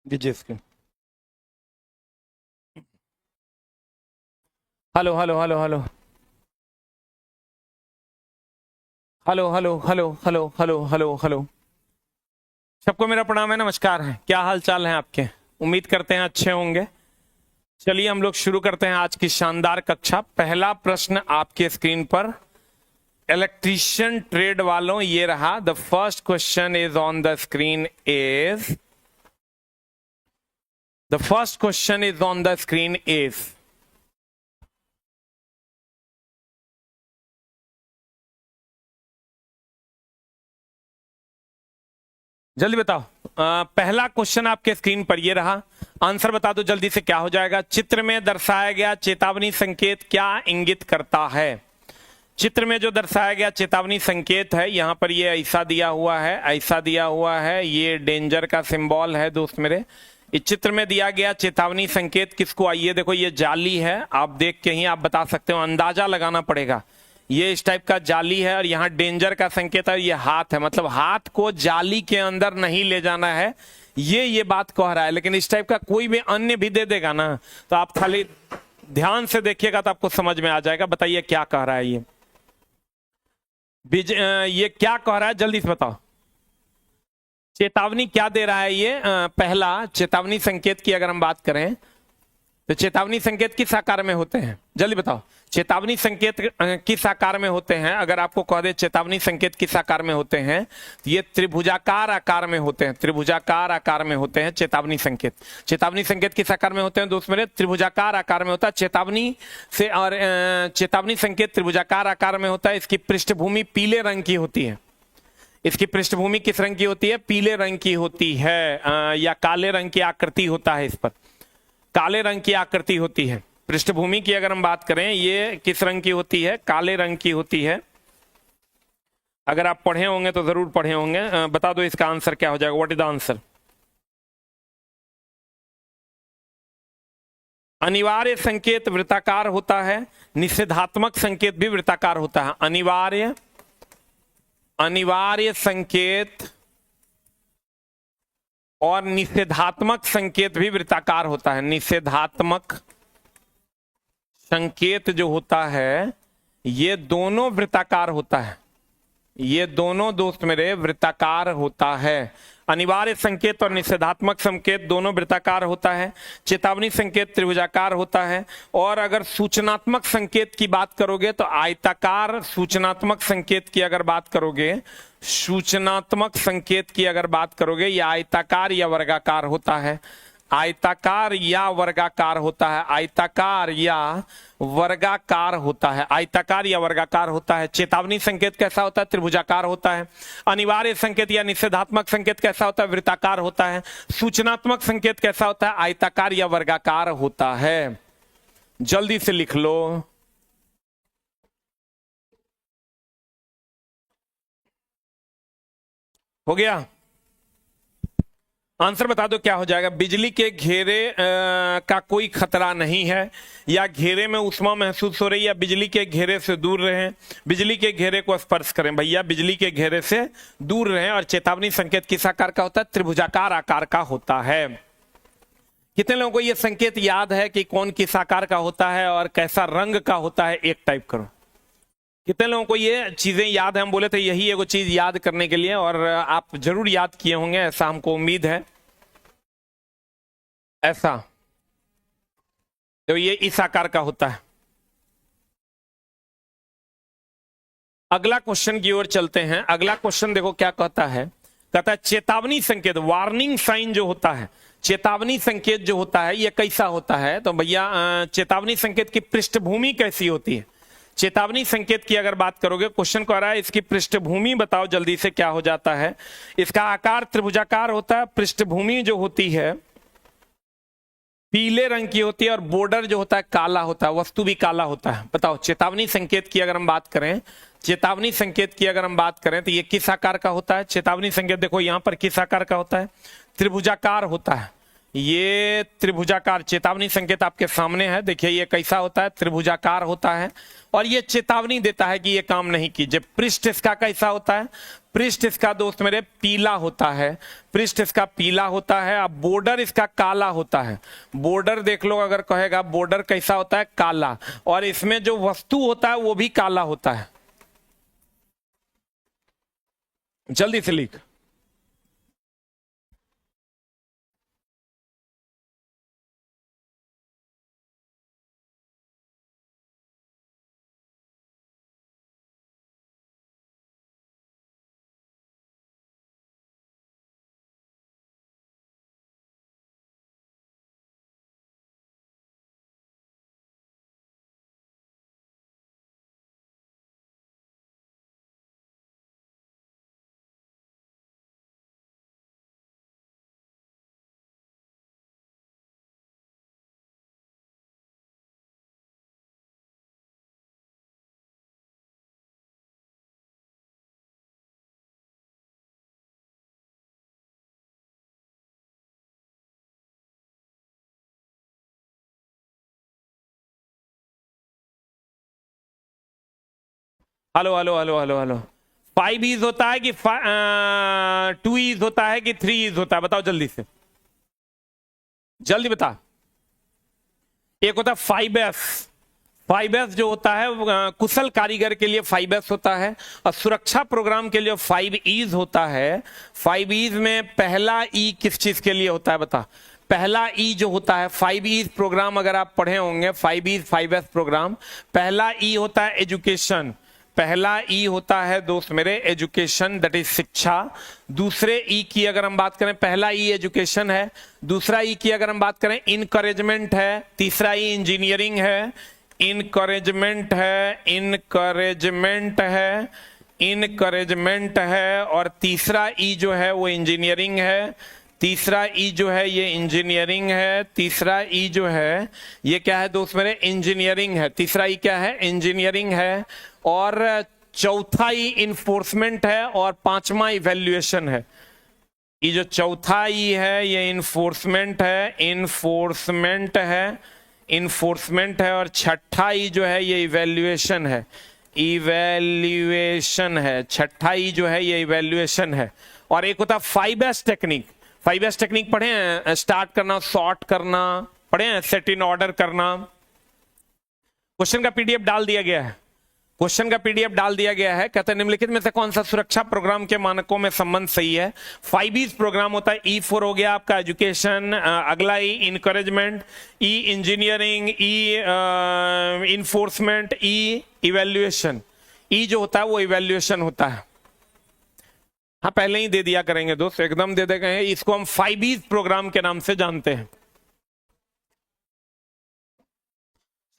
दीजिए screen. Hello hello hello hello hello hello hello hello hello hello hello. सबको मेरा प्रणाम है, नमस्कार है। क्या हाल चाल है आपके? उम्मीद करते हैं अच्छे होंगे। चलिए हम लोग शुरू करते हैं आज की शानदार कक्षा। पहला प्रश्न आपके स्क्रीन पर, इलेक्ट्रीशियन ट्रेड वालों, ये रहा। The first question is on the screen is the first question is on the screen is जल्दी बताओ। पहला क्वेश्चन आपके स्क्रीन पर ये रहा। आंसर बता दो जल्दी से, क्या हो जाएगा? चित्र में दर्शाया गया चेतावनी संकेत क्या इंगित करता है? चित्र में जो दर्शाया गया चेतावनी संकेत है, यहां पर ये ऐसा दिया हुआ है, ऐसा दिया हुआ है, ये डेंजर का सिंबल है दोस्त मेरे। इस चित्र में दिया गया चेतावनी संकेत किसको? आइए देखो, ये जाली है, आप देख के ही आप बता सकते हो, अंदाजा लगाना पड़ेगा। ये इस टाइप का जाली है और यहाँ डेंजर का संकेत है, ये हाथ है, मतलब हाथ को जाली के अंदर नहीं ले जाना है, ये बात कह रहा है। लेकिन इस टाइप का कोई भी अन्य भी दे देगा ना, तो आप खाली ध्यान से देखिएगा तो आपको समझ में आ जाएगा। बताइए क्या कह रहा है ये? ये क्या कह रहा है, जल्दी से बताओ। चेतावनी क्या दे रहा है ये? पहला, चेतावनी संकेत की अगर हम बात करें तो चेतावनी संकेत किस आकार में होते हैं? जल्दी बताओ, चेतावनी संकेत किस आकार में होते हैं? अगर आपको कह दे चेतावनी संकेत किस आकार में होते हैं, तो ये त्रिभुजाकार आकार में होते हैं। त्रिभुजाकार आकार में होते हैं चेतावनी संकेत। चेतावनी संकेत किस आकार में होते हैं दोस्त मेरे? त्रिभुजाकार आकार में होता है चेतावनी से। और चेतावनी संकेत त्रिभुजाकार आकार में होता है। इसकी पृष्ठभूमि पीले रंग की होती है। इसकी पृष्ठभूमि किस रंग की होती है? पीले रंग की होती है, या काले रंग की आकृति होता है। इस पर काले रंग की आकृति होती है। पृष्ठभूमि की अगर हम बात करें, ये किस रंग की होती है? काले रंग की होती है। अगर आप पढ़े होंगे तो जरूर पढ़े होंगे। बता दो इसका आंसर क्या हो जाएगा? What is the answer? अनिवार्य संकेत वृत्ताकार होता है, निषेधात्मक संकेत भी वृत्ताकार होता है। अनिवार्य संकेत और निषेधात्मक संकेत भी वृत्ताकार होता है। निषेधात्मक संकेत जो होता है, ये दोनों वृत्ताकार होता है। ये दोनों दोस्त मेरे वृत्ताकार होता है। अनिवार्य संकेत और निषेधात्मक संकेत दोनों वृत्ताकार होता है। चेतावनी संकेत त्रिभुजाकार होता है। और अगर सूचनात्मक संकेत की बात करोगे तो आयताकार सूचनात्मक संकेत की अगर बात करोगे, सूचनात्मक संकेत की अगर बात करोगे, या आयताकार या वर्गाकार होता है। आयताकार या वर्गाकार होता है। आयताकार या वर्गाकार होता है। आयताकार या वर्गाकार होता है। चेतावनी संकेत कैसा होता है? त्रिभुजाकार होता है। अनिवार्य संकेत या निषेधात्मक संकेत कैसा होता है? वृत्ताकार होता है। सूचनात्मक संकेत कैसा होता है? आयताकार या वर्गाकार होता है। जल्दी से लिख लो। हो गया? आंसर बता दो क्या हो जाएगा? बिजली के घेरे का कोई खतरा नहीं है, या घेरे में उष्मा महसूस हो रही है, या बिजली के घेरे से दूर रहें। बिजली के घेरे को स्पर्श करें भैया, बिजली के घेरे से दूर रहें। और चेतावनी संकेत किस आकार का होता है? त्रिभुजाकार आकार का होता है। कितने लोगों को यह संकेत याद है कि कौन किस आकार का होता है और कैसा रंग का होता है? एक टाइप करो। कितने लोगों को ये चीजें याद है? हम बोले थे यही एगो चीज याद करने के लिए, और आप जरूर याद किए होंगे, ऐसा हमको उम्मीद है। ऐसा तो ये इस आकार का होता है। अगला क्वेश्चन की ओर चलते हैं। अगला क्वेश्चन देखो क्या कहता है। कहता है चेतावनी संकेत, वार्निंग साइन जो होता है, चेतावनी संकेत जो होता है, ये कैसा होता है? तो भैया चेतावनी संकेत की पृष्ठभूमि कैसी होती है? चेतावनी संकेत की अगर बात करोगे, क्वेश्चन कह रहा है इसकी पृष्ठभूमि बताओ जल्दी से, क्या हो जाता है? इसका आकार त्रिभुजाकार होता है। पृष्ठभूमि जो होती है पीले रंग की होती है, और बॉर्डर जो होता है काला होता है, वस्तु भी काला होता है। बताओ चेतावनी संकेत की अगर हम बात करें, चेतावनी संकेत की अगर हम बात करें तो ये किस आकार का होता है? चेतावनी संकेत देखो यहां पर किस आकार का होता है? त्रिभुजाकार होता है। ये त्रिभुजाकार चेतावनी संकेत आपके सामने है, देखिए ये कैसा होता है? त्रिभुजाकार होता है। और ये चेतावनी देता है कि ये काम नहीं कीजिए। पृष्ठ इसका कैसा होता है? पृष्ठ इसका दोस्त मेरे पीला होता है, पृष्ठ इसका पीला होता है। अब बॉर्डर इसका काला होता है, बॉर्डर देख लो, अगर कहेगा बॉर्डर कैसा होता है, काला, और इसमें जो वस्तु होता है वो भी काला होता है। जल्दी से लिख। Hello hello hello hello hello, 5 is होता है कि 2 इज होता है कि 3 इज होता है, बताओ जल्दी से, जल्दी बता। एक होता है 5S, 5S जो होता है कुशल कारीगर के लिए 5S होता है, और सुरक्षा प्रोग्राम के लिए 5 E's होता है। 5 E's में पहला ई किस चीज के लिए होता है बता। पहला ई जो होता है 5 E's प्रोग्राम, अगर आप पढ़े होंगे 5 E's 5S प्रोग्राम, पहला ई होता है एजुकेशन, पहला ई होता है दोस्त मेरे एजुकेशन, दैट इज शिक्षा। दूसरे ई की अगर हम बात करें, पहला ई एजुकेशन है, दूसरा ई की अगर हम बात करें इनकरेजमेंट है, तीसरा ई इंजीनियरिंग है, इनकरेजमेंट है, इनकरेजमेंट है, इनकरेजमेंट है, और तीसरा ई जो है वो इंजीनियरिंग है, तीसरा ई जो है ये इंजीनियरिंग है, तीसरा ई जो है ये क्या है दोस्त मेरे, इंजीनियरिंग है, तीसरा ई क्या है, इंजीनियरिंग है, और चौथा ई इन्फोर्समेंट है, और पांचवा इवैल्यूएशन है। ये जो चौथा ई है ये इन्फोर्समेंट है, इन्फोर्समेंट है, इन्फोर्समेंट है, और छठा ई जो है ये इवैल्यूएशन है, इवैल्यूएशन है, छठा ई जो है ये इवैल्यूएशन है। और एक होता है 5S टेक्निक, 5S टेक्निक पढ़े हैं, स्टार्ट करना, सॉर्ट करना, पढ़े हैं, सेट इन ऑर्डर करना। क्वेश्चन का पीडीएफ डाल दिया गया है, क्वेश्चन का पीडीएफ डाल दिया गया है। कहते हैं निम्नलिखित में से कौन सा सुरक्षा प्रोग्राम के मानकों में संबंध सही है। 5E's प्रोग्राम होता है, E4 हो गया आपका एजुकेशन, अगला ई इनकरेजमेंट, ई इंजीनियरिंग, ई इन्फोर्समेंट, ई इवैल्यूएशन। ई जो होता है वो इवैल्यूएशन होता है। हाँ पहले ही दे दिया करेंगे दोस्त, एकदम दे दे गए, इसको हम 5E's प्रोग्राम के नाम से जानते हैं।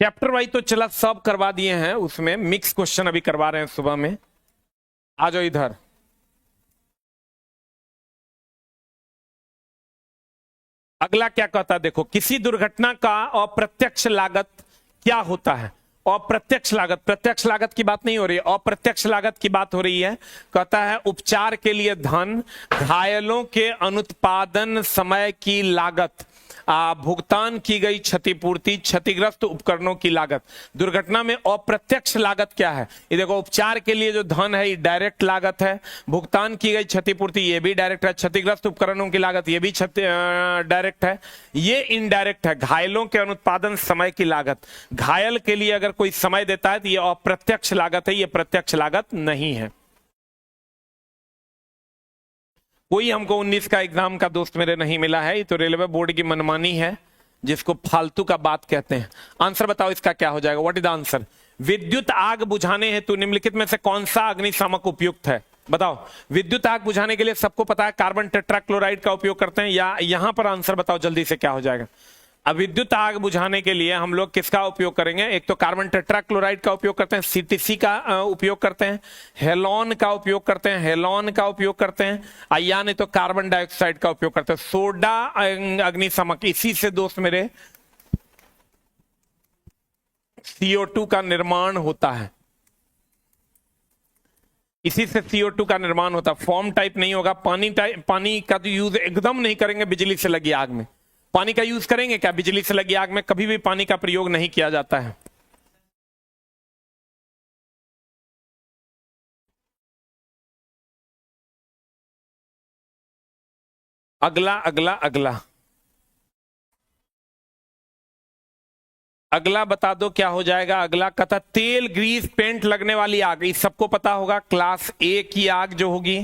चैप्टर वाइज तो चला सब करवा दिए हैं, उसमें मिक्स क्वेश्चन अभी करवा रहे हैं सुबह में। आ जाओ इधर, अगला क्या कहता है देखो, किसी दुर्घटना का अप्रत्यक्ष लागत क्या होता है। अप्रत्यक्ष लागत, प्रत्यक्ष लागत की बात नहीं हो रही है, अप्रत्यक्ष लागत की बात हो रही है। कहता है उपचार के लिए धन, घायलों के अनुत्पादन समय की लागत, भुगतान की गई क्षतिपूर्ति, क्षतिग्रस्त उपकरणों की लागत। दुर्घटना में अप्रत्यक्ष लागत क्या है, ये देखो, उपचार के लिए जो धन है ये डायरेक्ट लागत है, भुगतान की गई क्षतिपूर्ति ये भी डायरेक्ट है, क्षतिग्रस्त उपकरणों की लागत ये भी डायरेक्ट है, ये इनडायरेक्ट है। घायलों के अनुत्पादन समय की लागत, घायल के लिए अगर कोई समय देता है तो ये अप्रत्यक्ष लागत है, ये प्रत्यक्ष लागत नहीं है। कोई हमको 19 का एग्जाम का दोस्त मेरे नहीं मिला है, ये तो रेलवे बोर्ड की मनमानी है जिसको फालतू का बात कहते हैं। आंसर बताओ इसका क्या हो जाएगा, व्हाट इज द आंसर। विद्युत आग बुझाने हेतु निम्नलिखित में से कौन सा अग्निशामक उपयुक्त है, बताओ। विद्युत आग बुझाने के लिए सबको पता है कार्बन टेट्राक्लोराइड का उपयोग करते हैं, या यहां पर आंसर बताओ जल्दी से क्या हो जाएगा। अब विद्युत आग बुझाने के लिए हम लोग किसका उपयोग करेंगे, एक तो कार्बन टेट्राक्लोराइड का उपयोग करते हैं, सीटीसी का उपयोग करते हैं, हेलोन का उपयोग करते हैं, हेलोन का उपयोग करते हैं, या नहीं तो कार्बन डाइऑक्साइड का उपयोग करते हैं, सोडा अग्निशामक। इसी से दोस्त मेरे CO2 का निर्माण होता है, इसी से CO2 का निर्माण होता है। फॉर्म टाइप नहीं होगा, पानी का तो यूज एकदम नहीं करेंगे बिजली से लगी आग में। पानी का यूज करेंगे क्या, बिजली से लगी आग में कभी भी पानी का प्रयोग नहीं किया जाता है। अगला अगला अगला अगला बता दो क्या हो जाएगा। अगला कहता तेल ग्रीस पेंट लगने वाली आग, इस सबको पता होगा। क्लास ए की आग जो होगी,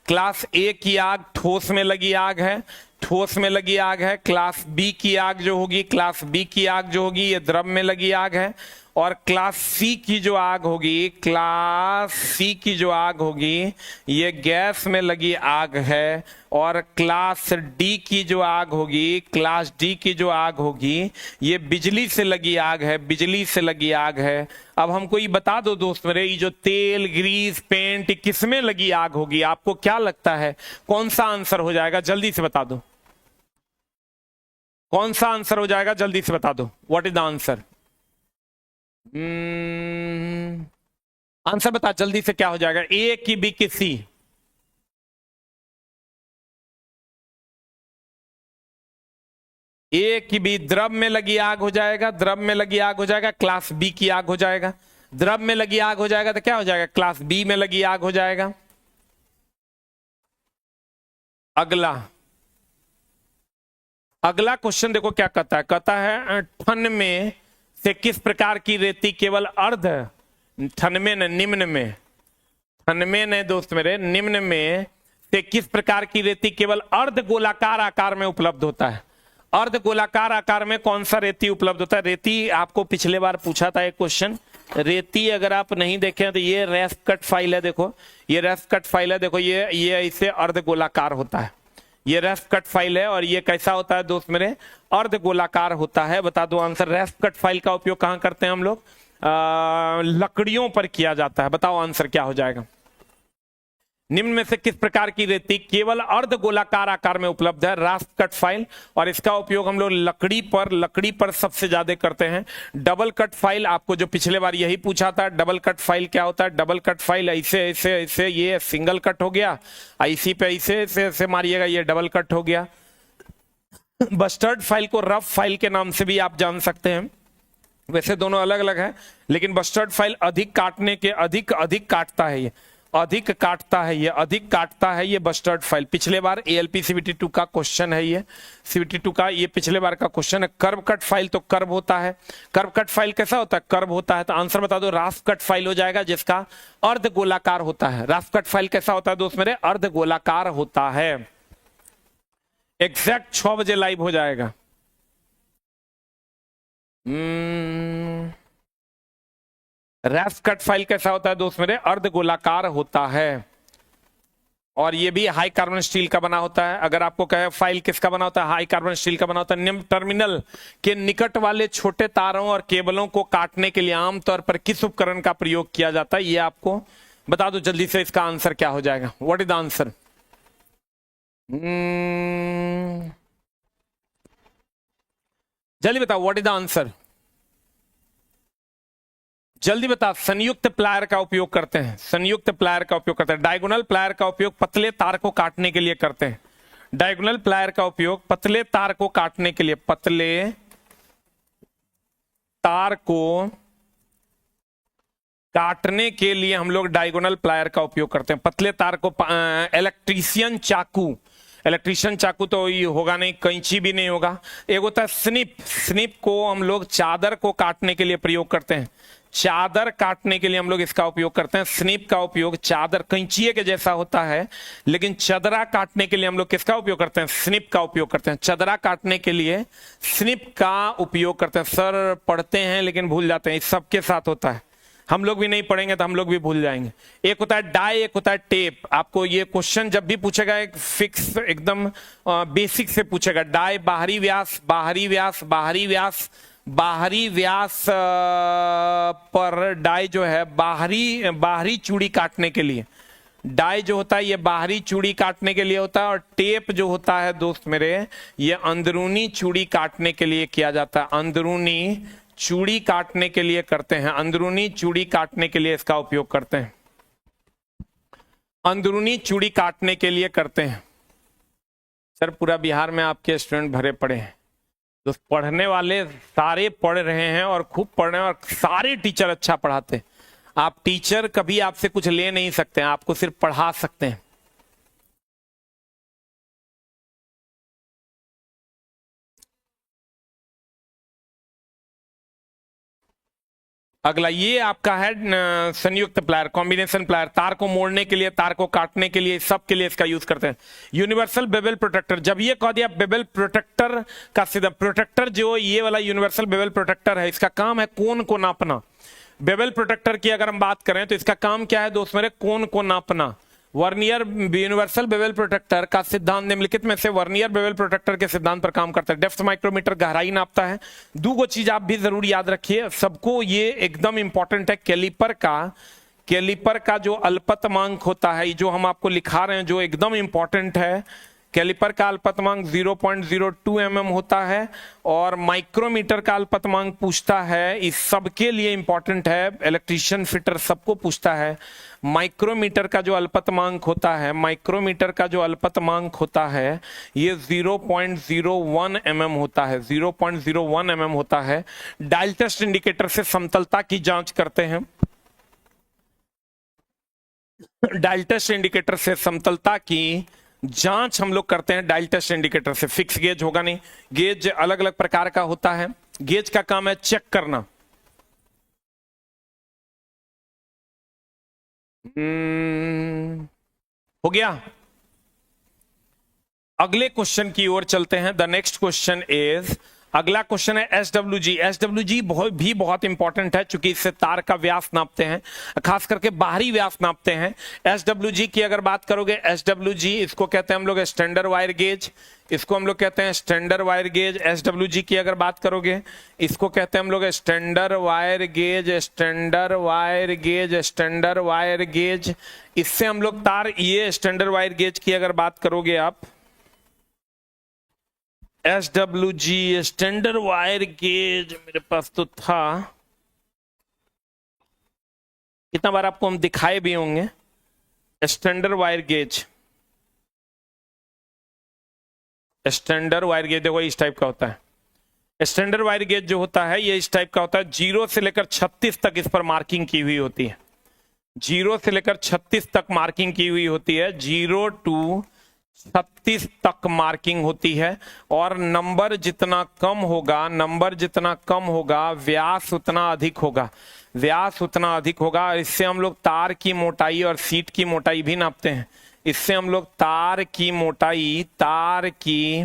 क्लास ए की आग ठोस में लगी आग है, ठोस में लगी आग है। क्लास बी की आग जो होगी, क्लास बी की आग जो होगी ये द्रव में लगी आग है। और क्लास सी की जो आग होगी, क्लास सी की जो आग होगी ये गैस में लगी आग है। और क्लास डी की जो आग होगी, क्लास डी की जो आग होगी ये बिजली से लगी आग है, बिजली से लगी आग है। अब हमको ये बता दो दोस्त मेरे, ये जो तेल ग्रीस पेंट किसमें लगी आग होगी, आपको क्या लगता है कौन सा आंसर हो जाएगा? जल्दी से बता दो कौन सा आंसर हो जाएगा, जल्दी से बता दो। What is the answer? Answer बता जल्दी से, क्या हो जाएगा? ए की बी की सी? ए की बी द्रव में लगी आग हो जाएगा, द्रव में लगी आग हो जाएगा। क्लास बी की आग हो जाएगा, द्रव में लगी आग हो जाएगा तो क्या हो जाएगा? क्लास बी में लगी आग हो जाएगा। अगला अगला क्वेश्चन देखो क्या कहता है। कहता है ठन में से किस प्रकार की रेती केवल अर्ध, ठन में न निम्न में, ठन में न दोस्त मेरे, निम्न में से किस प्रकार की रेती केवल अर्ध गोलाकार आकार में उपलब्ध होता है? अर्ध गोलाकार आकार में कौन सा रेती उपलब्ध होता है? रेती आपको पिछले बार पूछा था एक क्वेश्चन। रेती अगर आप नहीं देखें तो ये रेफ कट फाइल है, देखो ये रेफ कट फाइल है, देखो ये इसे अर्ध गोलाकार होता है, ये रेफ कट फाइल है। और ये कैसा होता है दोस्त मेरे? अर्ध गोलाकार होता है। बता दो आंसर। रेफ कट फाइल का उपयोग कहां करते हैं हम लोग? लकड़ियों पर किया जाता है। बताओ आंसर क्या हो जाएगा? निम्न में से किस प्रकार की रेती केवल अर्ध गोलाकार आकार में उपलब्ध है? Raft cut file. और इसका उपयोग हम लोग लकड़ी पर सबसे ज्यादा करते हैं। डबल कट फाइल आपको जो पिछले बार यही पूछा था, डबल कट फाइल क्या होता है? डबल कट फाइल ऐसे ऐसे ऐसे, ये सिंगल कट हो गया, इसी पे ऐसे ऐसे ऐसे मारिएगा, ये डबल कट हो गया। बस्टर्ड फाइल को रफ फाइल के नाम से भी आप जान सकते हैं। वैसे दोनों अलग अलग है, लेकिन बस्टर्ड फाइल अधिक काटने के अधिक काटता है, ये अधिक काटता है, ये अधिक काटता है ये बस्टर्ड फाइल। पिछले बार एएलपी सीबीटी 2 का क्वेश्चन है, ये सीबीटी 2 का ये पिछले बार का क्वेश्चन है। कर्व कट फाइल तो कर्व होता है, कर्व कट फाइल कैसा होता है? कर्व होता है। तो आंसर बता दो। राफ कट फाइल हो जाएगा जिसका अर्ध गोलाकार होता है। राफ कट फाइल कैसा होता है दोस्त मेरे? अर्ध गोलाकार होता है। एग्जैक्ट 6 बजे लाइव हो जाएगा। रैफ कट फाइल कैसा होता है दोस्त मेरे? अर्ध गोलाकार होता है। और ये भी हाई कार्बन स्टील का बना होता है। अगर आपको कहे फाइल किसका बना होता है? हाई कार्बन स्टील का बना होता है। निम्न टर्मिनल के निकट वाले छोटे तारों और केबलों को काटने के लिए आमतौर पर किस उपकरण का प्रयोग किया जाता है? ये आपको बता दो जल्दी से, इसका आंसर क्या हो जाएगा? What is the answer? जल्दी बताओ, व्हाट इज द आंसर? जल्दी बता। संयुक्त प्लायर का उपयोग करते हैं, संयुक्त प्लायर का उपयोग करते हैं। डायगोनल प्लायर का उपयोग पतले तार को काटने के लिए करते हैं। डायगोनल प्लायर का उपयोग पतले तार को काटने के लिए, पतले तार को काटने के लिए हम लोग डायगोनल प्लायर का उपयोग करते हैं। पतले तार को इलेक्ट्रीशियन चाकू, इलेक्ट्रीशियन चाकू तो ये होगा नहीं, कैंची भी नहीं होगा। एक होता है स्निप, स्निप को हम लोग चादर को काटने के लिए प्रयोग करते हैं। चादर काटने के लिए हम लोग इसका उपयोग करते हैं। स्निप का उपयोग चादर कैंची के जैसा होता है, लेकिन चदरा काटने के लिए हम लोग किसका उपयोग करते हैं? स्निप का उपयोग करते हैं। चदरा काटने के लिए स्निप का उपयोग करते हैं। सर पढ़ते हैं लेकिन भूल जाते हैं, सबके साथ होता है। हम लोग भी नहीं पढ़ेंगे तो हम लोग भी भूल जाएंगे। एक होता है डाई, एक होता है टेप। आपको ये क्वेश्चन जब भी पूछेगा एक फिक्स एकदम बेसिक से पूछेगा। डाई बाहरी व्यास, बाहरी व्यास, बाहरी व्यास, बाहरी व्यास पर डाई जो है बाहरी चूड़ी काटने के लिए, डाई जो होता है ये बाहरी चूड़ी काटने के लिए होता है। और टेप जो होता है दोस्त मेरे, ये अंदरूनी चूड़ी काटने के लिए किया जाता है। अंदरूनी चूड़ी काटने के लिए करते हैं, अंदरूनी चूड़ी काटने के लिए इसका उपयोग करते हैं। अंदरूनी चूड़ी काटने के लिए करते हैं। सर पूरा बिहार में आपके स्टूडेंट भरे पड़े हैं, तो पढ़ने वाले सारे पढ़ रहे हैं और खूब पढ़ रहे हैं, और सारे टीचर अच्छा पढ़ाते हैं। आप टीचर कभी आपसे कुछ ले नहीं सकते हैं, आपको सिर्फ पढ़ा सकते हैं। अगला ये आपका है संयुक्त प्लायर, कॉम्बिनेशन प्लायर, तार को मोड़ने के लिए, तार को काटने के लिए, सब के लिए इसका यूज करते हैं। यूनिवर्सल बेवल प्रोटेक्टर, जब ये कह दिया बेवल प्रोटेक्टर का सीधा प्रोटेक्टर, जो ये वाला यूनिवर्सल बेवल प्रोटेक्टर है, इसका काम है कोण को नापना। बेवल प्रोटेक्टर की अगर हम बात करें तो इसका काम क्या है दोस्त मेरे, कोण को नापना। वर्नियर यूनिवर्सल बेवल प्रोटेक्टर का सिद्धांत निम्नलिखित में से वर्नियर बेवल प्रोटेक्टर के सिद्धांत पर काम करता है। डेप्थ माइक्रोमीटर, गहराई नापता है। दो चीज आप भी जरूर याद रखिए, सबको ये एकदम इंपॉर्टेंट है। कैलिपर का जो अल्पतमांक होता है, जो हम आपको लिखा रहे हैं, जो एकदम इंपॉर्टेंट है, कैलिपर का अल्पतमांक 0.02 mm होता है। और माइक्रोमीटर का अल्पतमांक पूछता है, इस सबके लिए इंपॉर्टेंट है, इलेक्ट्रीशियन फिटर सबको पूछता है। माइक्रोमीटर का जो अल्पतमांक होता है, माइक्रोमीटर का जो अल्पतमांक होता है, ये 0.01 mm होता है, 0.01 mm होता है। डायल टेस्ट इंडिकेटर से समतलता की जांच करते हैं। डायल टेस्ट इंडिकेटर से समतलता की जांच हम लोग करते हैं। डायल टेस्ट इंडिकेटर से फिक्स गेज होगा नहीं, गेज अलग अलग प्रकार का होता है। गेज का काम है चेक करना। हो गया। अगले क्वेश्चन की ओर चलते हैं। द नेक्स्ट क्वेश्चन इज, अगला क्वेश्चन है एसडब्ल्यूजी। एसडब्ल्यूजी बहुत इंपॉर्टेंट है, क्योंकि इससे तार का व्यास नापते हैं, खास करके बाहरी व्यास नापते हैं। एसडब्ल्यूजी की अगर बात करोगे, एसडब्ल्यूजी इसको कहते हैं हम लोग स्टैंडर्ड वायर गेज, इसको हम लोग कहते हैं स्टैंडर्ड वायर गेज। एसडब्ल्यूजी की अगर बात करोगे, इसको कहते हैं हम लोग standard wire gauge, standard wire gauge, standard wire gauge. इससे हम लोग तार, ये स्टैंडर्ड वायर गेज की अगर बात करोगे आप, SWG स्टैंडर्ड वायर गेज मेरे पास तो था, कितना बार आपको हम दिखाए भी होंगे। Standard wire gauge, standard wire gauge देखो इस टाइप का होता है। स्टैंडर्ड वायर गेज जो होता है ये इस टाइप का होता है। 0 से लेकर 36 तक इस पर मार्किंग की हुई होती है। 0 से लेकर 36 तक मार्किंग की हुई होती है। 0 to 36 तक मार्किंग होती है। और नंबर जितना कम होगा, नंबर जितना कम होगा, व्यास उतना अधिक होगा, व्यास उतना अधिक होगा। इससे हम लोग तार की मोटाई और सीट की मोटाई भी नापते हैं। इससे हम लोग तार की मोटाई, तार की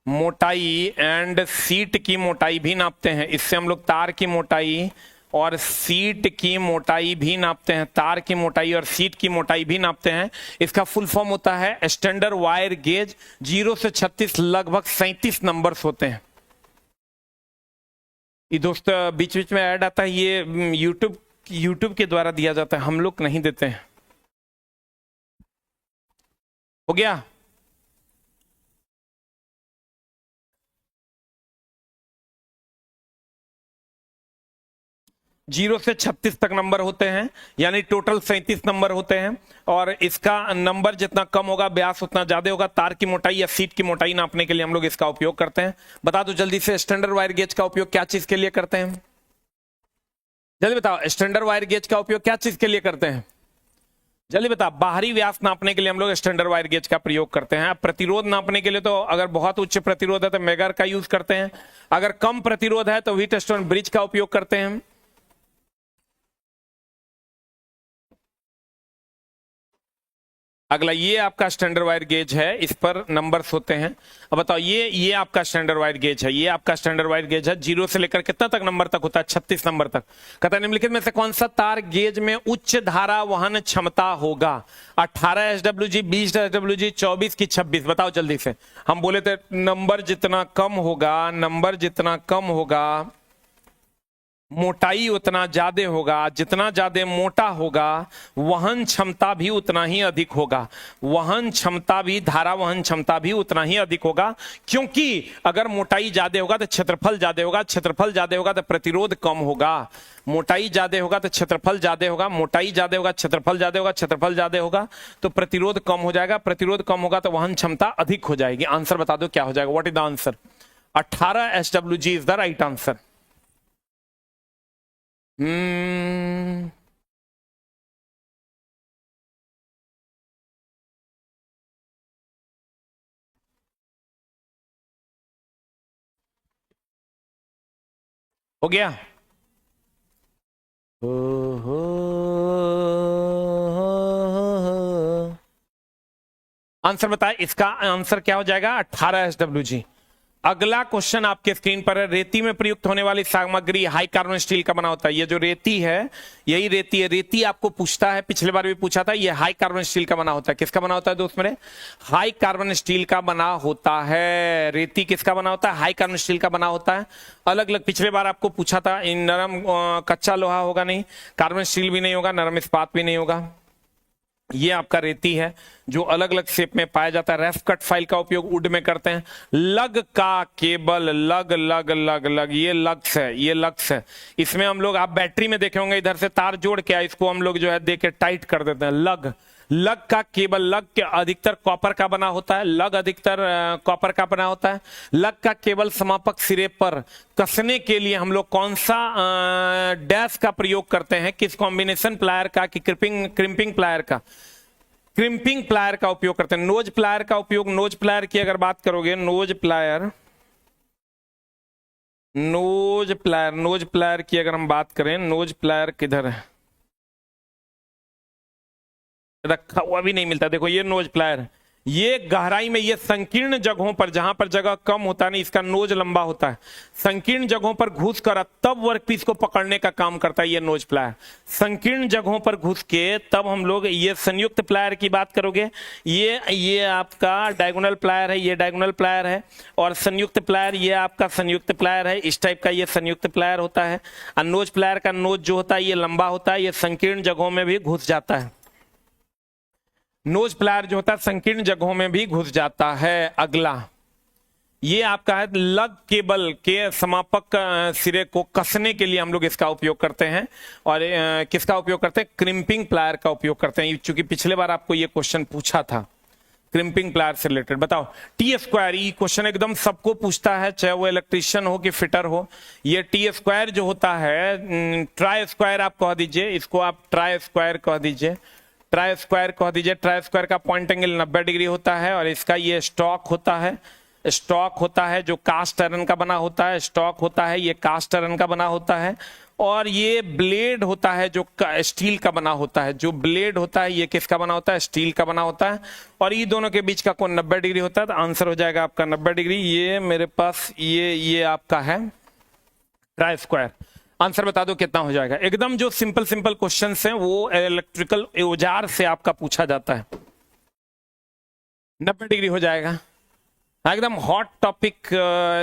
मोटाई एंड सीट की मोटाई भी नापते हैं। इससे हम लोग तार की मोटाई और सीट की मोटाई भी नापते हैं, तार की मोटाई और सीट की मोटाई भी नापते हैं। इसका फुल फॉर्म होता है स्टैंडर्ड वायर गेज। 0 से 36 लगभग 37 नंबर्स होते हैं। ये दोस्त बीच बीच में ऐड आता है, ये यूट्यूब के द्वारा दिया जाता है, हम लोग नहीं देते हैं। हो गया। 0 से 36 तक नंबर होते हैं, यानी टोटल 37 नंबर होते हैं। और इसका नंबर जितना कम होगा, व्यास उतना ज्यादा होगा। तार की मोटाई या सीट की मोटाई नापने के लिए हम लोग इसका उपयोग करते हैं। बता दो जल्दी से, स्टैंडर्ड वायर गेज का उपयोग क्या चीज के लिए करते हैं? जल्दी बताओ, स्टैंडर्ड वायर गेज का उपयोग क्या चीज के लिए करते हैं? जल्दी बता। बाहरी व्यास नापने के लिए हम लोग स्टैंडर्ड वायर गेज का प्रयोग करते हैं। प्रतिरोध नापने के लिए तो अगर बहुत उच्च प्रतिरोध है तो मेगर का यूज करते हैं। अगर कम प्रतिरोध है तो व्हीटस्टोन ब्रिज का उपयोग करते हैं। अगला ये आपका स्टैंडर्ड वायर गेज है, इस पर नंबर्स होते हैं। अब बताओ, ये आपका स्टैंडर्ड वायर गेज है, ये आपका स्टैंडर्ड वायर गेज है। 0 से लेकर कितना तक नंबर तक होता है? 36 नंबर तक। कहता है निम्नलिखित में से कौन सा तार गेज में उच्च धारा वहन क्षमता होगा? 18 SWG, 20 SWG, 24 की 26। बताओ जल्दी से। हम बोले थे नंबर जितना कम होगा, नंबर जितना कम होगा, मोटाई उतना ज्यादा होगा। जितना ज्यादा मोटा होगा, वहन क्षमता भी उतना ही अधिक होगा। वहन क्षमता भी, धारा वहन क्षमता भी उतना ही अधिक होगा। क्योंकि अगर मोटाई ज्यादा होगा तो क्षेत्रफल ज्यादा होगा, क्षेत्रफल ज्यादा होगा तो प्रतिरोध कम होगा। मोटाई ज्यादा होगा तो क्षेत्रफल ज्यादा होगा, मोटाई ज्यादा होगा, क्षेत्रफल ज्यादा होगा, क्षेत्रफल ज्यादा होगा तो प्रतिरोध कम हो जाएगा। प्रतिरोध कम होगा तो वहन क्षमता अधिक हो जाएगी। आंसर बता दो क्या हो जाएगा? What is the answer? 18 SWG is the right answer. हो गया। आंसर बताए, इसका आंसर क्या हो जाएगा? 18 SWG। अगला क्वेश्चन आपके स्क्रीन पर है। रेती में प्रयुक्त होने वाली सामग्री हाई कार्बन स्टील का बना होता है। ये जो रेती है, यही रेती है। रेती आपको पूछता है, पिछले बार भी पूछा था। ये हाई कार्बन स्टील का बना होता है। किसका बना होता है दोस्त मेरे? हाई कार्बन स्टील का बना होता है। रेती किसका बना होता है? हाई कार्बन स्टील का बना होता है। अलग अलग पिछले बार आपको पूछा था। इन नरम कच्चा लोहा होगा नहीं, कार्बन स्टील भी नहीं होगा, नरम इस्पात भी नहीं होगा। ये आपका रेती है जो अलग अलग शेप में पाया जाता है। रेफ कट फाइल का उपयोग वुड में करते हैं। लग का केबल, लग लग लग लग, ये लग्स है, ये लग्स है। इसमें हम लोग, आप बैटरी में देखे होंगे, इधर से तार जोड़ के इसको हम लोग जो है दे के टाइट कर देते हैं। लग, लग का केबल, लग के अधिकतर कॉपर का बना होता है। लग अधिकतर कॉपर का बना होता है। लग का केबल समापक सिरे पर कसने के लिए हम लोग कौन सा डैश का प्रयोग करते हैं? किस कॉम्बिनेशन प्लायर का कि क्रिम्पिंग प्लायर का? क्रिम्पिंग प्लायर का उपयोग करते हैं। नोज प्लायर का उपयोग, नोज प्लायर की अगर बात करोगे, नोज प्लायर की अगर हम बात करें, नोज प्लायर किधर है? रखा हुआ भी नहीं मिलता। देखो ये नोज प्लायर, ये गहराई में, ये संकीर्ण जगहों पर, जहां पर जगह कम होता नहीं, इसका नोज लंबा होता है। संकीर्ण जगहों पर घुस कर तब वर्कपीस को पकड़ने का काम करता है ये नोज प्लायर। संकीर्ण जगहों पर घुस के तब हम लोग, ये संयुक्त प्लायर की बात करोगे, ये आपका डायगोनल प्लायर है, ये डायगोनल प्लायर है। और संयुक्त प्लायर, ये आपका संयुक्त प्लायर है। इस टाइप का ये संयुक्त प्लायर होता है। और नोज प्लायर का नोज जो होता है ये लंबा होता है, ये संकीर्ण जगहों में भी घुस जाता है। नोज प्लायर जो होता है संकीर्ण जगहों में भी घुस जाता है। अगला ये आपका है लग केबल के समापक सिरे को कसने के लिए हम लोग इसका उपयोग करते हैं। और किसका उपयोग करते हैं? क्रिम्पिंग प्लायर का उपयोग करते हैं। चूंकि पिछले बार आपको ये क्वेश्चन पूछा था क्रिम्पिंग प्लायर से रिलेटेड। बताओ टी स्क्वायर, ये क्वेश्चन एकदम सबको पूछता है, चाहे वो इलेक्ट्रिशियन हो कि फिटर हो। ये टी स्क्वायर जो होता है, ट्राई स्क्वायर आप कह दीजिए, इसको आप ट्राई स्क्वायर कह दीजिए, ट्राई स्क्वायर कह दीजिए। ट्राई स्क्वायर का पॉइंट एंगल 90 डिग्री होता है। और इसका ये स्टॉक होता है, स्टॉक होता है जो कास्ट आयरन का बना होता है। स्टॉक होता है, ये कास्ट आयरन का बना होता है। और ये ब्लेड होता है जो स्टील का बना होता है। जो ब्लेड होता है ये किसका बना होता है? स्टील का बना होता है। और ये दोनों के बीच का कोण 90 डिग्री होता है। तो आंसर हो जाएगा आपका 90 डिग्री। ये मेरे पास ये आपका है ट्राई स्क्वायर। आंसर बता दो कितना हो जाएगा? एकदम जो सिंपल क्वेश्चंस हैं वो इलेक्ट्रिकल औजार से आपका पूछा जाता है। 90 डिग्री हो जाएगा। एकदम हॉट टॉपिक,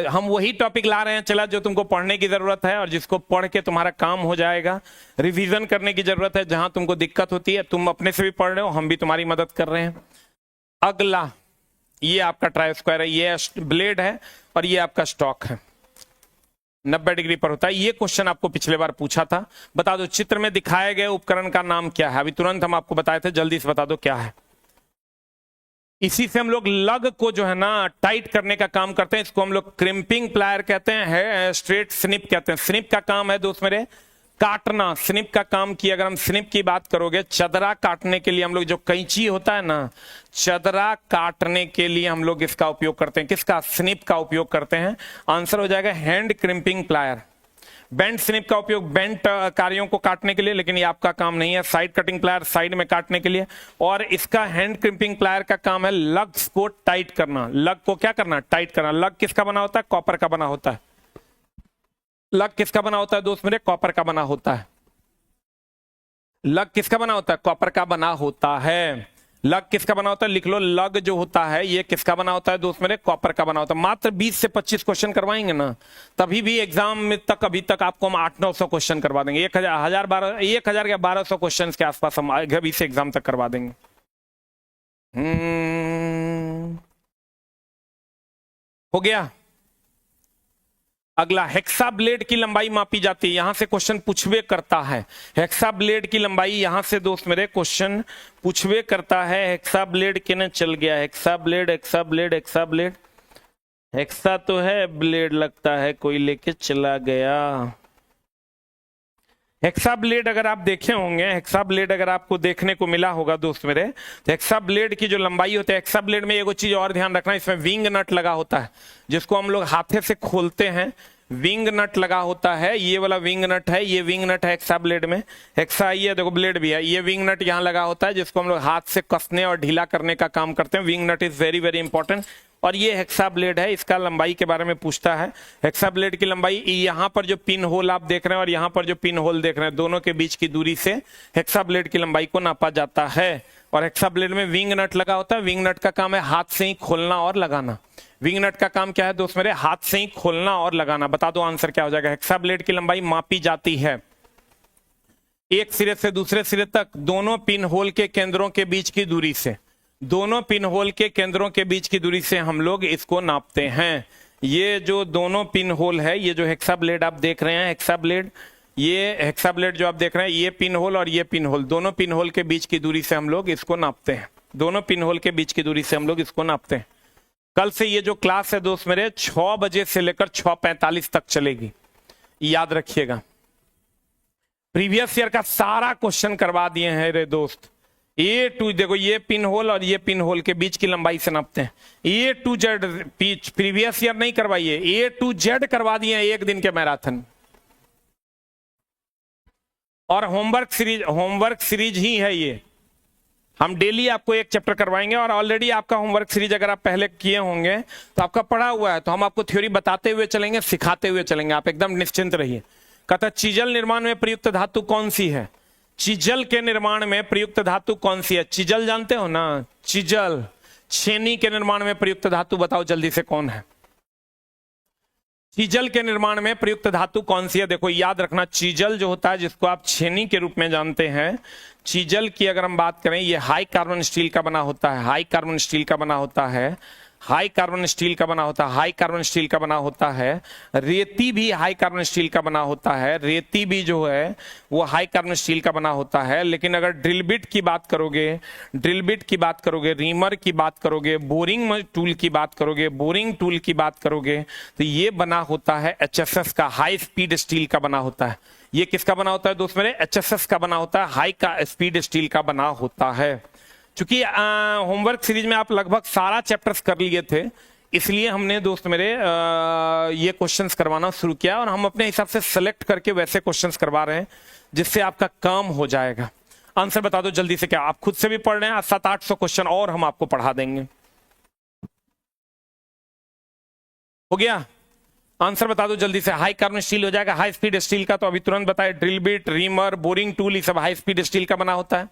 हम वही टॉपिक ला रहे हैं चला जो तुमको पढ़ने की जरूरत है और जिसको पढ़ के तुम्हारा काम हो जाएगा। रिवीजन करने की जरूरत है, जहां तुमको दिक्कत होती है। तुम अपने से भी पढ़ रहे हो, हम भी तुम्हारी मदद कर रहे हैं। अगला ये आपका ट्राई स्क्वायर है, ये ब्लेड है और ये आपका स्टॉक है। 90 डिग्री पर होता है। ये क्वेश्चन आपको पिछले बार पूछा था। बता दो चित्र में दिखाए गए उपकरण का नाम क्या है? अभी तुरंत हम आपको बताए थे, जल्दी से बता दो क्या है। इसी से हम लोग लग को जो है ना टाइट करने का काम करते हैं। इसको हम लोग क्रिम्पिंग प्लायर कहते हैं, स्ट्रेट स्निप कहते हैं। स्निप का काम है दोस्त मेरे काटना। स्निप का काम की अगर हम स्निप की बात करोगे, चदरा काटने के लिए हम लोग जो कैंची होता है ना, चदरा काटने के लिए हम लोग इसका उपयोग करते हैं। किसका? स्निप का उपयोग करते हैं। आंसर हो जाएगा hand crimping plier. Bent snip का उपयोग बेंट कार्यों को काटने के लिए, लेकिन ये आपका काम नहीं है। साइड कटिंग प्लायर साइड में काटने के लिए। और इसका हैंड क्रिम्पिंग प्लायर का काम है लग्स को टाइट करना। लग को क्या करना? टाइट करना। लग किसका बना होता है? कॉपर का बना होता है। लग किसका बना होता है दोस्त मेरे? कॉपर का बना होता है। लग किसका बना होता है? कॉपर का बना होता है। लग किसका बना होता है? लिख लो, लग जो होता है ये किसका बना होता है दोस्त मेरे? कॉपर का बना होता है। मात्र 20 से 25 क्वेश्चन करवाएंगे ना, तभी भी एग्जाम में तक अभी तक आपको हम 800-900 क्वेश्चन करवा देंगे। 1000 या 1200 क्वेश्चन के आसपास हम अभी से एग्जाम तक करवा देंगे। हो गया। अगला हेक्सा ब्लेड की लंबाई मापी जाती है। यहां से क्वेश्चन पूछवे करता है। हेक्सा ब्लेड की लंबाई यहां से दोस्त मेरे क्वेश्चन पूछवे करता है। हेक्सा ब्लेड किने चल गया? Hexa blade, hexa blade, hexa blade, hexa तो है, ब्लेड लगता है कोई लेके चला गया। हेक्सा ब्लेड अगर आप देखे होंगे, हेक्सा ब्लेड अगर आपको देखने को मिला होगा दोस्त मेरे, तो हेक्सा ब्लेड की जो लंबाई होती है, हेक्सा ब्लेड में एगो चीज और ध्यान रखना, इसमें विंग नट लगा होता है जिसको हम लोग हाथे से खोलते हैं। विंग नट लगा होता है, ये वाला विंग नट है, ये विंग नट है हेक्सा ब्लेड में, हेक्सा ये देखो ब्लेड भी है, ये विंग नट यहाँ लगा होता है जिसको हम लोग हाथ से कसने और ढीला करने का काम करते हैं। Wing nut is very very important. और ये हेक्सा ब्लेड है, इसका लंबाई के बारे में पूछता है। हेक्सा ब्लेड की लंबाई, यहाँ पर जो पिन होल आप देख रहे हैं और यहाँ पर जो पिन होल देख रहे हैं, दोनों के बीच की दूरी से हेक्सा ब्लेड की लंबाई को नापा जाता है। और हेक्सा ब्लेड में विंग नट लगा होता है। विंग नट का काम है हाथ से ही खोलना और लगाना। विंग नट का काम क्या है दोस्त मेरे? हाथ से ही खोलना और लगाना। बता दो आंसर क्या हो जाएगा। हेक्सा ब्लेड की लंबाई मापी जाती है एक सिरे से दूसरे सिरे तक दोनों पिन होल के केंद्रों के बीच की दूरी से। दोनों पिन होल के केंद्रों के बीच की दूरी से हम लोग इसको नापते हैं। ये जो दोनों पिन होल है, ये जो हेक्सा ब्लेड आप देख रहे हैं, हेक्सा ब्लेड, ये हेक्सा ब्लेड जो आप देख रहे हैं, ये पिन होल और ये पिन होल, दोनों पिन होल के बीच की दूरी से हम लोग इसको नापते हैं। दोनों पिन होल के बीच की दूरी से हम लोग इसको नापते हैं। कल से ये जो क्लास है दोस्त मेरे 6 बजे से लेकर 6:45 तक चलेगी, याद रखिएगा। प्रीवियस ईयर का सारा क्वेश्चन करवा दिए हैं रे दोस्त। ए टू, देखो ये पिन होल और ये पिन होल के बीच की लंबाई से नापते हैं। ए टू जेड प्रीवियस ईयर नहीं करवाइए, ए टू जेड करवा दिए हैं एक दिन के मैराथन। और होमवर्क सीरीज ही है ये। हम डेली आपको एक चैप्टर करवाएंगे और ऑलरेडी आपका होमवर्क सीरीज अगर आप पहले किए होंगे तो आपका पढ़ा हुआ है, तो हम आपको थ्योरी बताते हुए चलेंगे, सिखाते हुए चलेंगे, आप एकदम निश्चिंत रहिए। कहता चीजल निर्माण में प्रयुक्त धातु कौन सी है? चीजल के निर्माण में प्रयुक्त धातु कौन सी है? चीजल जानते हो ना, चीजल। छेनी के निर्माण में प्रयुक्त धातु बताओ जल्दी से कौन है? चीजल के निर्माण में प्रयुक्त धातु कौन सी है? देखो याद रखना, चीजल जो होता है जिसको आप छेनी के रूप में जानते हैं, चीजल की अगर हम बात करें, ये हाई कार्बन स्टील का बना होता है। हाई कार्बन स्टील का बना होता है। हाई कार्बन स्टील का बना होता है। हाई कार्बन स्टील का बना होता है। रेती भी हाई कार्बन स्टील का बना होता है। रेती भी जो है वो हाई कार्बन स्टील का बना होता है। लेकिन अगर ड्रिल बिट की बात करोगे, ड्रिल बिट की बात करोगे, रीमर की बात करोगे, बोरिंग टूल की बात करोगे, बोरिंग टूल की बात करोगे, तो ये बना होता है एचएसएस का, हाई स्पीड स्टील का बना होता है। ये किसका बना होता है दोस्त मेरे? एचएसएस का बना होता है, हाई का स्पीड स्टील का बना होता है। चूंकि होमवर्क सीरीज में आप लगभग सारा चैप्टर्स कर लिए थे, इसलिए हमने दोस्त मेरे ये क्वेश्चंस करवाना शुरू किया और हम अपने हिसाब से सेलेक्ट करके वैसे क्वेश्चंस करवा रहे हैं जिससे आपका काम हो जाएगा। आंसर बता दो जल्दी से। क्या आप खुद से भी पढ़ रहे हैं? 700-800 क्वेश्चन और हम आपको पढ़ा देंगे। हो गया? आंसर बता दो जल्दी से। हाई कार्बन स्टील हो जाएगा। हाई स्पीड स्टील का तो अभी तुरंत बताए, drill bit, reamer, boring tool, ये सब हाई स्पीड स्टील का बना होता है।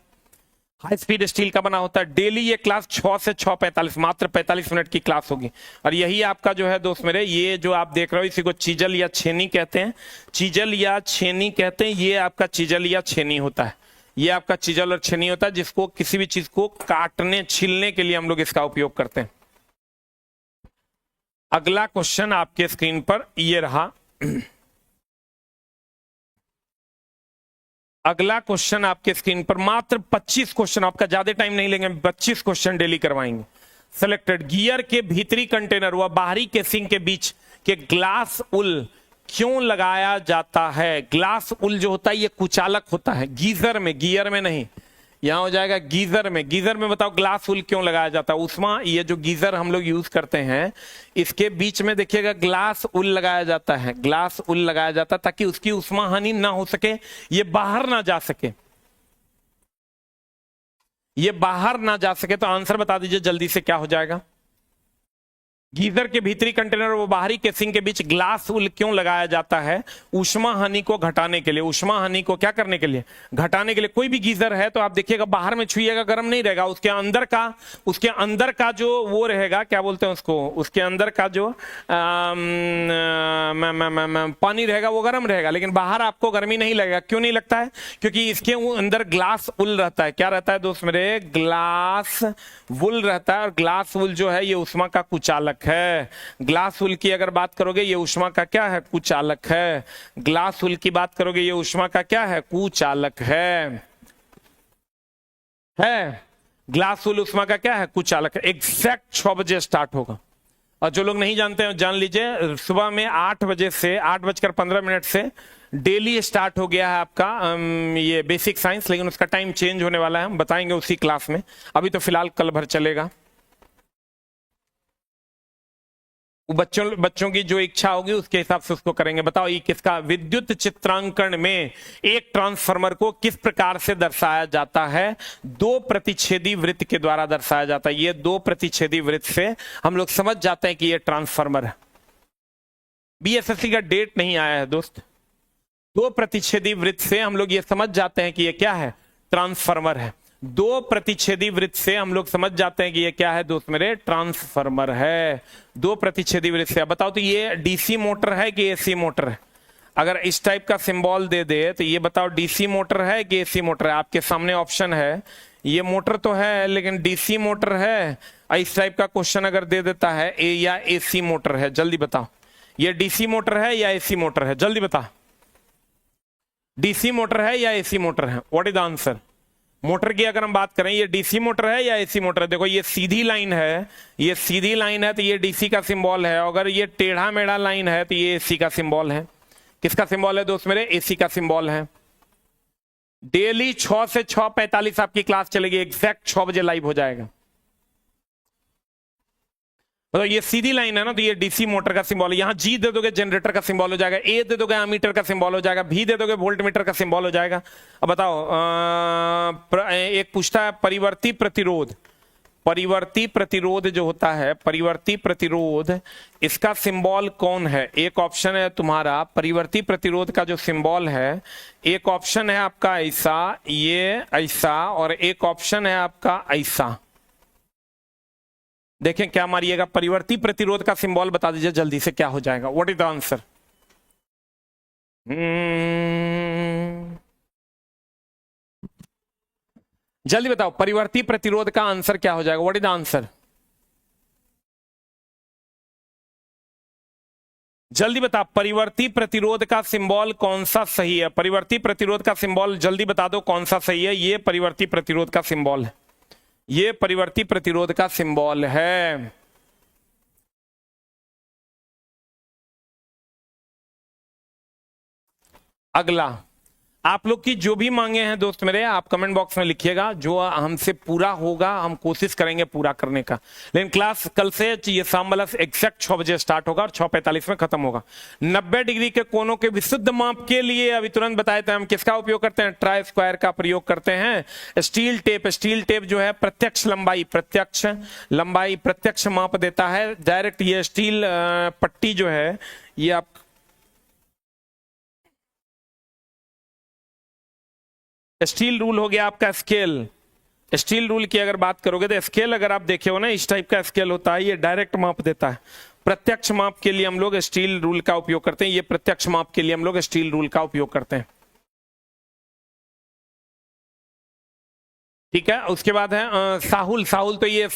हाई स्पीड स्टील का बना होता है। डेली ये क्लास 6 से 6:45, मात्र 45 मिनट की क्लास होगी। और यही आपका जो है दोस्त मेरे, ये जो आप देख रहे हो इसी को चीजल या छेनी कहते हैं। चीजल या छेनी कहते हैं। ये आपका चीजल या छेनी होता है। ये आपका चीजल और छेनी होता है जिसको किसी भी चीज को काटने छीलने के लिए हम लोग इसका उपयोग करते हैं। अगला क्वेश्चन आपके स्क्रीन पर ये रहा। अगला क्वेश्चन आपके स्क्रीन पर, मात्र 25 क्वेश्चन, आपका ज्यादा टाइम नहीं लेंगे, 25 क्वेश्चन डेली करवाएंगे। सिलेक्टेड गियर के भीतरी कंटेनर व बाहरी केसिंग के बीच के ग्लास उल क्यों लगाया जाता है? ग्लास उल जो होता है ये कुचालक होता है। गीजर में, गियर में नहीं, यहां हो जाएगा गीजर में। गीजर में बताओ ग्लास उल क्यों लगाया जाता है? उष्मा, ये जो गीजर हम लोग यूज करते हैं इसके बीच में देखिएगा ग्लास उल लगाया जाता है। ग्लास उल लगाया जाता है ताकि उसकी उष्मा हानि ना हो सके, ये बाहर ना जा सके, ये बाहर ना जा सके। तो आंसर बता दीजिए जल्दी से क्या हो जाएगा? गीजर के भीतरी कंटेनर व बाहरी केसिंग के बीच ग्लास उल क्यों लगाया जाता है? ऊष्मा हानि को घटाने के लिए। ऊष्मा हानि को क्या करने के लिए? घटाने के लिए। कोई भी गीजर है तो आप देखिएगा बाहर में छुइएगा गर्म नहीं रहेगा, उसके अंदर का जो वो रहेगा, क्या बोलते हैं उसको, उसके अंदर का जो पानी रहेगा वो गर्म रहेगा, लेकिन बाहर आपको गर्मी नहीं लगेगा। क्यों नहीं लगता है? क्योंकि इसके अंदर ग्लास उल रहता है। क्या रहता है दोस्त मेरे? ग्लास वुल रहता है। और ग्लास वुल जो है ये ऊष्मा का कुचालक है। ग्लास उल की अगर बात करोगे ये ऊष्मा का क्या है? कुचालक है। ग्लास उल की बात करोगे ये ऊष्मा का क्या है? कुचालक है। ग्लास उल ऊष्मा का क्या है? कुचालक है। एग्जैक्ट 6 बजे स्टार्ट होगा। और जो लोग नहीं जानते हैं जान लीजिए, सुबह में 8 बजे से 8:15 से डेली स्टार्ट हो गया है आपका ये बेसिक साइंस, लेकिन उसका टाइम चेंज होने वाला है, हम बताएंगे उसी क्लास में। अभी तो फिलहाल कल भर चलेगा। वो बच्चों की जो इच्छा होगी उसके हिसाब से उसको करेंगे। बताओ ये किसका, विद्युत चित्रांकन में एक ट्रांसफार्मर को किस प्रकार से दर्शाया जाता है? दो प्रतिच्छेदी वृत्त के द्वारा दर्शाया जाता है। ये दो प्रतिच्छेदी वृत्त से हम लोग समझ जाते हैं कि ये ट्रांसफार्मर है। बीएसएससी का डेट नहीं आया है दोस्त। दो प्रतिच्छेदी वृत्त से हम लोग ये समझ जाते हैं कि ये क्या है, ट्रांसफार्मर है। दो प्रतिच्छेदी वृत्त से हम लोग समझ जाते हैं कि ये क्या है दोस्त मेरे, ट्रांसफार्मर है। दो प्रतिच्छेदी वृत्त से। बताओ तो ये डीसी मोटर है कि एसी मोटर है? अगर इस टाइप का सिंबल दे दे तो ये बताओ डीसी मोटर है कि एसी मोटर है? आपके सामने ऑप्शन है, ये मोटर तो है लेकिन डीसी मोटर है। इस टाइप का क्वेश्चन अगर दे देता है ए या एसी मोटर है, जल्दी बताओ ये डीसी मोटर है या एसी मोटर है? जल्दी बता, डीसी मोटर है या एसी मोटर है? What is the answer? Motor की अगर हम बात करें, ये डीसी मोटर है या एसी मोटर है? देखो ये सीधी लाइन है, ये सीधी लाइन है तो ये डीसी का सिंबल है। अगर ये टेढ़ा मेढ़ा लाइन है तो ये एसी का सिंबल है। किसका सिंबल है दोस्त मेरे? एसी का सिंबल है। डेली 6 से 6:45 आपकी क्लास चलेगी, एग्जैक्ट 6 बजे लाइव हो जाएगा। मतलब ये सीधी लाइन है ना, तो ये डीसी मोटर का सिंबल है। यहां जी दे दोगे जनरेटर का सिंबल हो जाएगा, ए दे दोगे एमीटर का सिंबल हो जाएगा, भी दे दोगे वोल्ट मीटर का सिंबल हो जाएगा। अब बताओ एक पूछता है परिवर्ती प्रतिरोध। परिवर्ती प्रतिरोध जो होता है, परिवर्ती प्रतिरोध, इसका सिंबल कौन है? एक ऑप्शन है तुम्हारा परिवर्ती प्रतिरोध का जो सिंबल है, एक ऑप्शन है आपका ऐसा, ये ऐसा, और एक ऑप्शन है आपका ऐसा। देखें क्या मारिएगा, परिवर्ती प्रतिरोध का सिंबल बता दीजिए जल्दी से, क्या हो जाएगा? What is the answer? जल्दी बताओ, परिवर्ती प्रतिरोध का आंसर क्या हो जाएगा? What is the answer? जल्दी बता, परिवर्ती प्रतिरोध का सिंबल कौन सा सही है? परिवर्ती प्रतिरोध का सिंबल जल्दी बता दो कौन सा सही है। ये परिवर्ती प्रतिरोध का सिंबल है, ये परिवर्ती प्रतिरोध का सिंबल है। अगला, आप लोग की जो भी मांगे हैं दोस्त मेरे, आप कमेंट बॉक्स में लिखिएगा, जो हमसे पूरा होगा हम कोशिश करेंगे पूरा करने का। लेकिन क्लास कल से ये शाम वाला एग्जैक्ट 6 बजे स्टार्ट होगा और 6:45 में खत्म होगा। 90 डिग्री के कोनों के विशुद्ध माप के लिए अभी तुरंत बताए थे हम किसका उपयोग करते हैं? ट्राई स्क्वायर का प्रयोग करते हैं। स्टील टेप, स्टील टेप जो है प्रत्यक्ष लंबाई, प्रत्यक्ष माप देता है डायरेक्ट। ये स्टील पट्टी जो है ये आप स्टील रूल हो गया आपका स्केल। स्टील रूल की अगर बात करोगे तो स्केल अगर आप देखे हो ना, इस टाइप का स्केल होता है, ये डायरेक्ट माप देता है। प्रत्यक्ष माप के लिए हम लोग स्टील रूल का उपयोग करते हैं, ये प्रत्यक्ष माप के लिए हम लोग स्टील रूल का उपयोग करते हैं। ठीक है, उसके बाद है साहुल। साहुल तो ये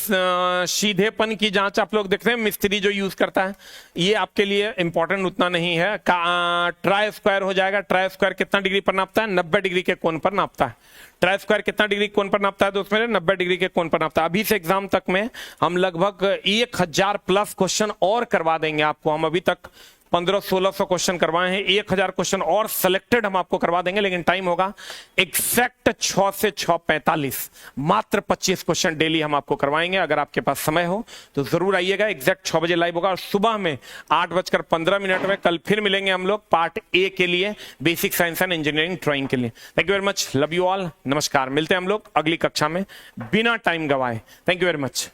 सीधेपन की जांच आप लोग देख रहे हैं, मिस्त्री जो यूज करता है, ये आपके लिए इंपॉर्टेंट उतना नहीं है। ट्राई स्क्वायर हो जाएगा। ट्राई स्क्वायर कितना डिग्री पर नापता है? 90 डिग्री के कोण पर नापता है। ट्राई स्क्वायर कितना डिग्री कोण पर नापता है दोस्त मेरे? 90 डिग्री के कोण पर नापता है। अभी से एग्जाम तक में हम लगभग 1000 प्लस क्वेश्चन और करवा देंगे आपको। हम अभी तक 1500-1600 क्वेश्चन करवाए हैं, 1000 क्वेश्चन और सिलेक्टेड हम आपको करवा देंगे, लेकिन टाइम होगा एग्जैक्ट 6 से 6:45। मात्र 25 क्वेश्चन डेली हम आपको करवाएंगे। अगर आपके पास समय हो तो जरूर आइएगा। एग्जैक्ट 6 बजे लाइव होगा और सुबह में 8:15 में कल फिर मिलेंगे हम लोग पार्ट ए के लिए, basic science and engineering drawing के लिए। Thank you very much, love you all, नमस्कार। मिलते हैं हम लोग अगली कक्षा में बिना टाइम गवाए। Thank you very much.